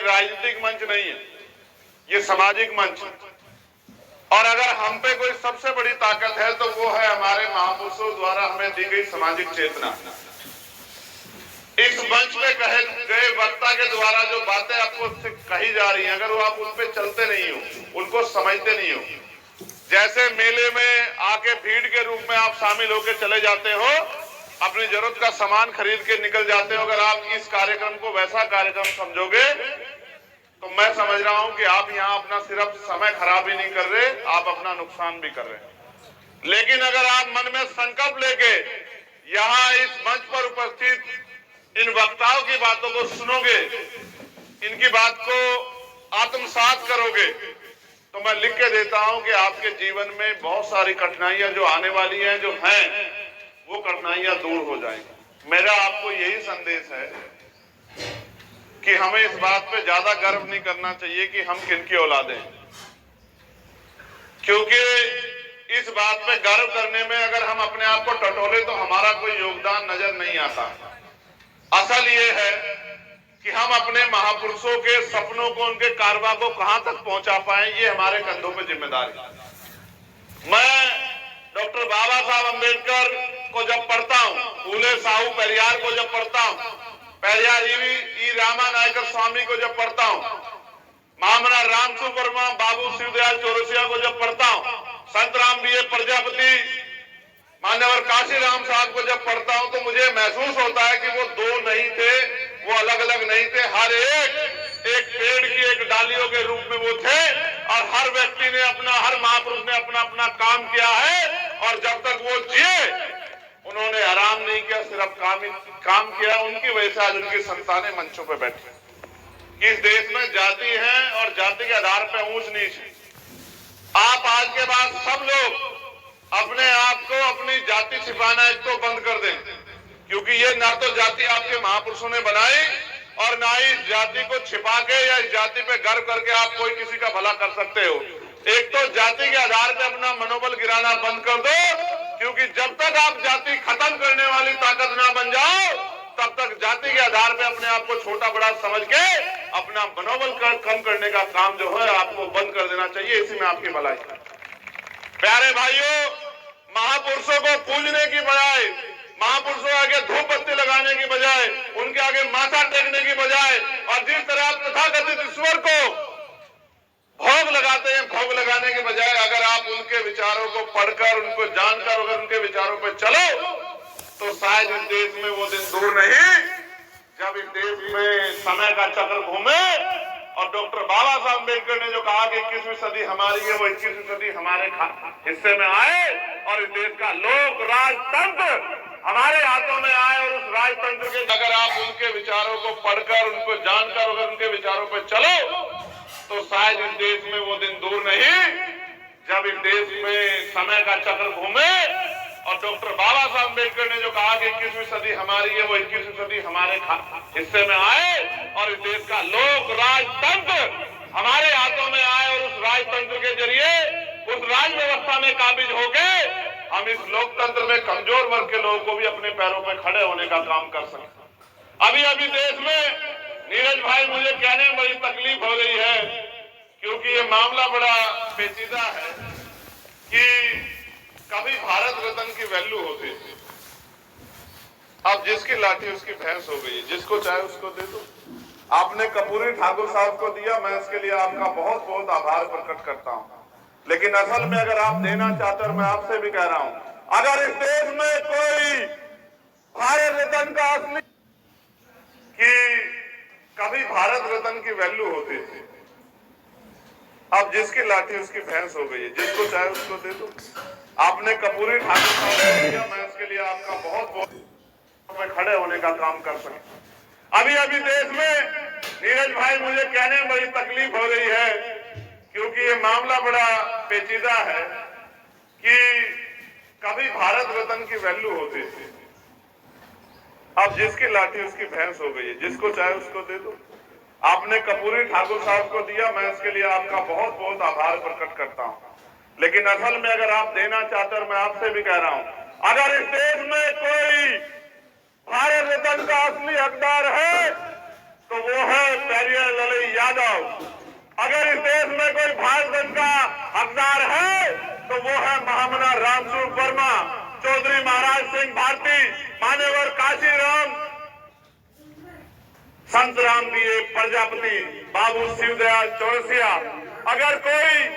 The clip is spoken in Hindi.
राजनीतिक मंच नहीं है, ये सामाजिक मंच है। और अगर हम पे कोई सबसे बड़ी ताकत है तो वो है हमारे महापुरुषों द्वारा हमें दी गई सामाजिक चेतना। इस मंच पे कहे गए वक्ता के द्वारा जो बातें आपको कही जा रही हैं, अगर वो आप उन पे चलते नहीं हो, उनको समझते नहीं हो, जैसे मेले में आके भीड़ के रूप में आप शामिल होकर चले जाते हो, अपनी जरूरत का सामान खरीद के निकल जाते हो, अगर आप इस कार्यक्रम को वैसा कार्यक्रम समझोगे तो मैं समझ रहा हूं कि आप यहाँ अपना सिर्फ समय खराब ही नहीं कर रहे, आप अपना नुकसान भी कर रहे हैं। लेकिन अगर आप मन में संकल्प लेके यहाँ इस मंच पर उपस्थित इन वक्ताओं की बातों को सुनोगे, इनकी बात को आत्मसात करोगे, तो मैं लिख के देता हूं कि आपके जीवन में बहुत सारी कठिनाइयां जो आने वाली हैं, जो हैं, वो कठिनाइयां दूर हो जाएंगी। मेरा आपको यही संदेश है कि हमें इस बात पे ज्यादा गर्व नहीं करना चाहिए कि हम किनकी औलादे हैं, क्योंकि इस बात पे गर्व करने में अगर हम अपने आप को टटोले तो हमारा कोई योगदान नजर नहीं आता। असल ये है कि हम अपने महापुरुषों के सपनों को, उनके कारवा को कहां तक पहुंचा पाए, ये हमारे कंधों पे जिम्मेदारी है। मैं डॉक्टर बाबा साहब अम्बेडकर को जब पढ़ता हूं, फूले साहू पेरियार को जब पढ़ता हूं, पेरियार ई रामा नायकर स्वामी को जब पढ़ता हूं, महामना रामसु वर्मा, बाबू शिवदयाल चौरसिया को जब पढ़ता हूं, संत राम बी प्रजापति, मान्यवर काशीराम साहब को जब पढ़ता हूं, तो मुझे महसूस होता है कि वो दो नहीं थे, वो अलग अलग नहीं थे, हर एक पेड़ की एक डालियों के रूप में वो थे। और हर व्यक्ति ने अपना, हर महापुरुष ने अपना अपना काम किया है, और जब तक वो जिए उन्होंने आराम नहीं किया, सिर्फ काम किया। उनकी वजह से आज उनकी संतानें मंचों पर बैठी। इस देश में जाति है और जाति के आधार पर ऊंच नीच है। आप आज के बाद सब लोग अपने आप को, अपनी जाति छिपाना एक तो बंद कर दें, क्योंकि ये ना तो जाति आपके महापुरुषों ने बनाई और ना ही इस जाति को छिपा के या इस जाति पे गर्व करके आप कोई किसी का भला कर सकते हो। एक तो जाति के आधार पे अपना मनोबल गिराना बंद कर दो, क्योंकि जब तक आप जाति खत्म करने वाली ताकत ना बन जाओ, तब तक जाति के आधार पे अपने आप को छोटा बड़ा समझ के अपना मनोबल कम करने का काम जो है आपको बंद कर देना चाहिए। इसी में आपकी भलाई। प्यारे भाइयों, महापुरुषों को पूजने की बजाय, महापुरुषों आगे धूप बत्ती लगाने की बजाय, उनके आगे माथा टेकने की बजाय, और जिस तरह आप तथाकथित ईश्वर को भोग लगाते हैं, भोग लगाने के बजाय अगर आप उनके विचारों को पढ़कर, उनको जानकर, अगर उनके विचारों पर चलो, तो शायद इस देश में वो दिन दूर नहीं जब इस देश में समय का चक्र घूमे और डॉक्टर बाबा साहब अम्बेडकर ने जो कहा कि 21वीं सदी हमारी है, वो 21वीं सदी हमारे हिस्से में आए और इस देश का लोक राजतंत्र हमारे हाथों में आए। और उस राजतंत्र के अगर आप उनके विचारों को पढ़कर, उनको जानकर, अगर उनके विचारों पर चलो, तो शायद इस देश में वो दिन दूर नहीं जब इस देश में समय का चक्र घूमे और डॉक्टर बाबा साहब अम्बेडकर ने जो कहा कि 21वीं सदी हमारी है, वो 21वीं सदी हमारे हिस्से में आए और इस देश का लोक राजतंत्र हमारे हाथों में आए। और उस राजतंत्र के जरिए, उस राज व्यवस्था में काबिज होके हम इस लोकतंत्र में कमजोर वर्ग के लोगों को भी अपने पैरों पर खड़े होने का काम कर सकते। अभी देश में नीरज भाई, मुझे कहने में बड़ी तकलीफ हो रही है, क्योंकि ये मामला बड़ा पेचीदा है कि कभी भारत रत्न की वैल्यू होती थी, अब जिसकी लाठी उसकी भैंस हो गई, जिसको चाहे उसको दे दो। आपने कपूरी ठाकुर साहब को दिया, मैं इसके लिए आपका बहुत बहुत आभार प्रकट करता हूं। लेकिन असल में अगर आप देना चाहते, और मैं आपसे भी कह रहा हूं, अगर इस देश में कोई भारत रत्न का असली, कि कभी भारत रत्न की वैल्यू होती थी, अब जिसकी लाठी उसकी भैंस हो गई है, जिसको चाहे उसको दे दो। आपने कपूरी ठाकुर साहब को दिया, मैं इसके लिए आपका बहुत बहुत खड़े होने का काम कर सके। अभी देश में नीरज भाई, मुझे कहने में बड़ी तकलीफ हो रही है, क्योंकि ये मामला बड़ा पेचीदा है कि कभी भारत रत्न की वैल्यू होती थी, अब जिसकी लाठी उसकी भैंस हो गई है, जिसको चाहे उसको दे दो। आपने कपूरी ठाकुर साहब को दिया, मैं इसके लिए आपका बहुत बहुत आभार प्रकट करता हूं। लेकिन असल में अगर आप देना चाहते, और मैं आपसे भी कह रहा हूं, अगर इस देश में कोई भारत रत्न का असली हकदार है तो वो है पेरियर ललई यादव। अगर इस देश में कोई भारत का हकदार है तो वो है महामना रामस्वरूप वर्मा, चौधरी महाराज सिंह भारती, मान्यवर काशीराम, संत राम बीए प्रजापति, बाबू शिवदयाल चौरसिया। अगर कोई